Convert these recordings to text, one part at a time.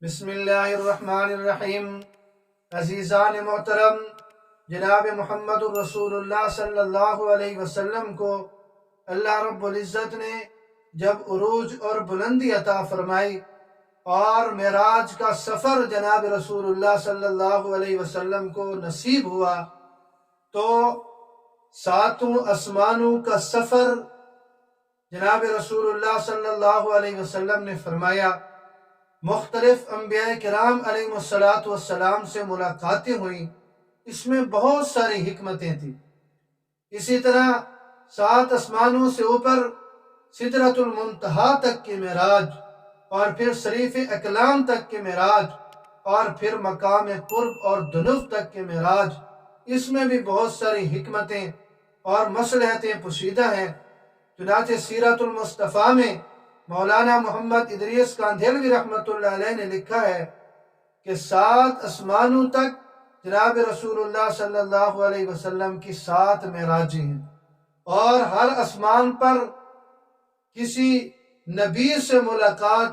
بسم اللہ الرحمن الرحیم۔ عزیزان محترم، جناب محمد الرسول اللہ صلی اللہ علیہ وسلم کو اللہ رب العزت نے جب عروج اور بلندی عطا فرمائی اور معراج کا سفر جناب رسول اللہ صلی اللہ علیہ وسلم کو نصیب ہوا تو ساتوں آسمانوں کا سفر جناب رسول اللہ صلی اللہ علیہ وسلم نے فرمایا۔ مختلف انبیاء کرام علیہ السلام سے ملاقاتیں ہوئیں، اس میں بہت ساری حکمتیں تھیں۔ اسی طرح 7 آسمانوں سے اوپر سدرۃ المنتہا تک کی معراج، اور پھر شریف اقلام تک کی معراج، اور پھر مقام قرب اور دنو تک کی معراج، اس میں بھی بہت ساری حکمتیں اور مصلحتیں پوشیدہ ہیں۔ چنانچہ سیرت المصطفیٰ میں مولانا محمد ادریس کاندھیلوی رحمۃ اللہ علیہ نے لکھا ہے کہ 7 آسمانوں تک جناب رسول اللہ صلی اللہ علیہ وسلم کی 7 معراجیں ہیں، اور ہر آسمان پر کسی نبی سے ملاقات،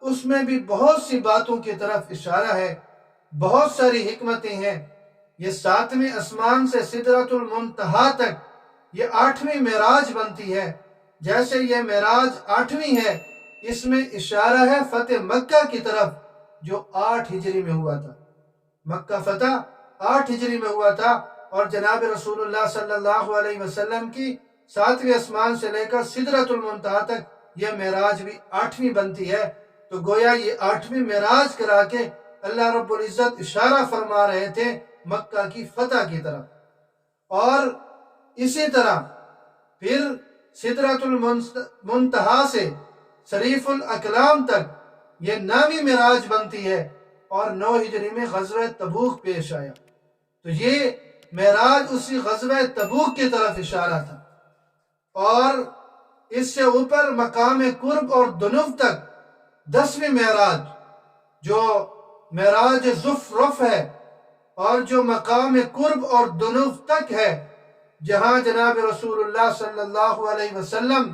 اس میں بھی بہت سی باتوں کی طرف اشارہ ہے، بہت ساری حکمتیں ہیں۔ یہ 7ویں آسمان سے سدرۃ المنتہا تک یہ 8ویں معراج بنتی ہے۔ جیسے یہ معراج 8ویں ہے، اس میں اشارہ ہے فتح مکہ کی طرف جو 8 ہجری میں ہوا تھا۔ مکہ فتح 8 ہجری میں ہوا تھا، اور جناب رسول اللہ صلی اللہ علیہ وسلم کی 7ویں آسمان سے لے کر سدرۃ المنتہا تک یہ معراج بھی 8ویں بنتی ہے۔ تو گویا یہ 8ویں معراج کرا کے اللہ رب العزت اشارہ فرما رہے تھے مکہ کی فتح کی طرف۔ اور اسی طرح پھر سدرۃ المنتہا سے شریف الاقلام تک یہ 9ویں معراج بنتی ہے، اور 9 ہجری میں غزوہ تبوک پیش آیا۔ تو یہ معراج اسی غزوہ تبوک کی طرف اشارہ تھا۔ اور اس سے اوپر مقام قرب اور دنو تک 10ویں معراج جو معراج زفرف ہے، اور جو مقام قرب اور دنو تک ہے، جہاں جناب رسول اللہ صلی اللہ علیہ وسلم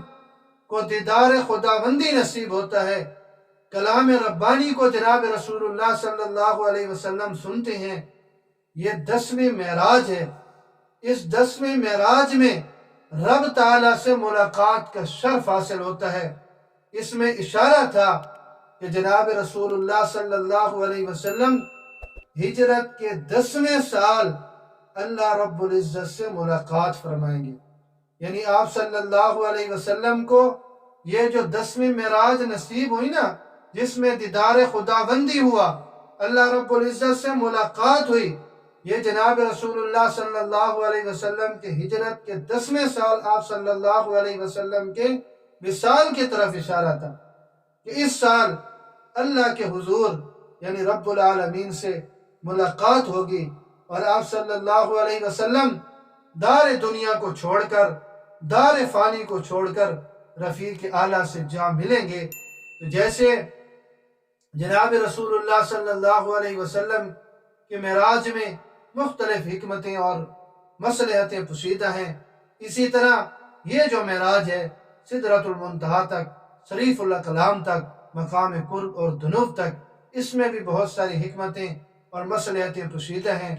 کو دیدار خداوندی نصیب ہوتا ہے، کلام ربانی کو جناب رسول اللہ صلی اللہ علیہ وسلم سنتے ہیں، یہ 10ویں معراج ہے۔ اس 10ویں معراج میں رب تعالیٰ سے ملاقات کا شرف حاصل ہوتا ہے۔ اس میں اشارہ تھا کہ جناب رسول اللہ صلی اللہ علیہ وسلم ہجرت کے 10ویں سال اللہ رب العزت سے ملاقات فرمائیں گے۔ یعنی آپ صلی اللہ علیہ وسلم کو یہ جو 10ویں معراج نصیب ہوئی نا، جس میں دیدار خداوندی ہوا، اللہ رب العزت سے ملاقات ہوئی، یہ جناب رسول اللہ صلی اللہ علیہ وسلم کے ہجرت کے 10ویں سال آپ صلی اللہ علیہ وسلم کے وصال کی طرف اشارہ تھا کہ اس سال اللہ کے حضور یعنی رب العالمین سے ملاقات ہوگی، اور آپ صلی اللہ علیہ وسلم دار دنیا کو چھوڑ کر، دار فانی کو چھوڑ کر رفیق اعلیٰ سے جا ملیں گے۔ تو جیسے جناب رسول اللہ صلی اللہ علیہ وسلم کے معراج میں مختلف حکمتیں اور مصلحتیں پوشیدہ ہیں، اسی طرح یہ جو معراج ہے سدرۃ المنتہا تک، شریف الاقلام تک، مقام قرب اور دنو تک، اس میں بھی بہت ساری حکمتیں اور مصلحتیں پوشیدہ ہیں،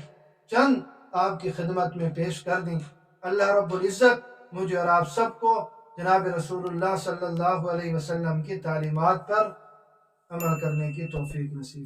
چند آپ کی خدمت میں پیش کر دیں۔ اللہ رب العزت مجھے اور آپ سب کو جناب رسول اللہ صلی اللہ علیہ وسلم کی تعلیمات پر عمل کرنے کی توفیق نصیب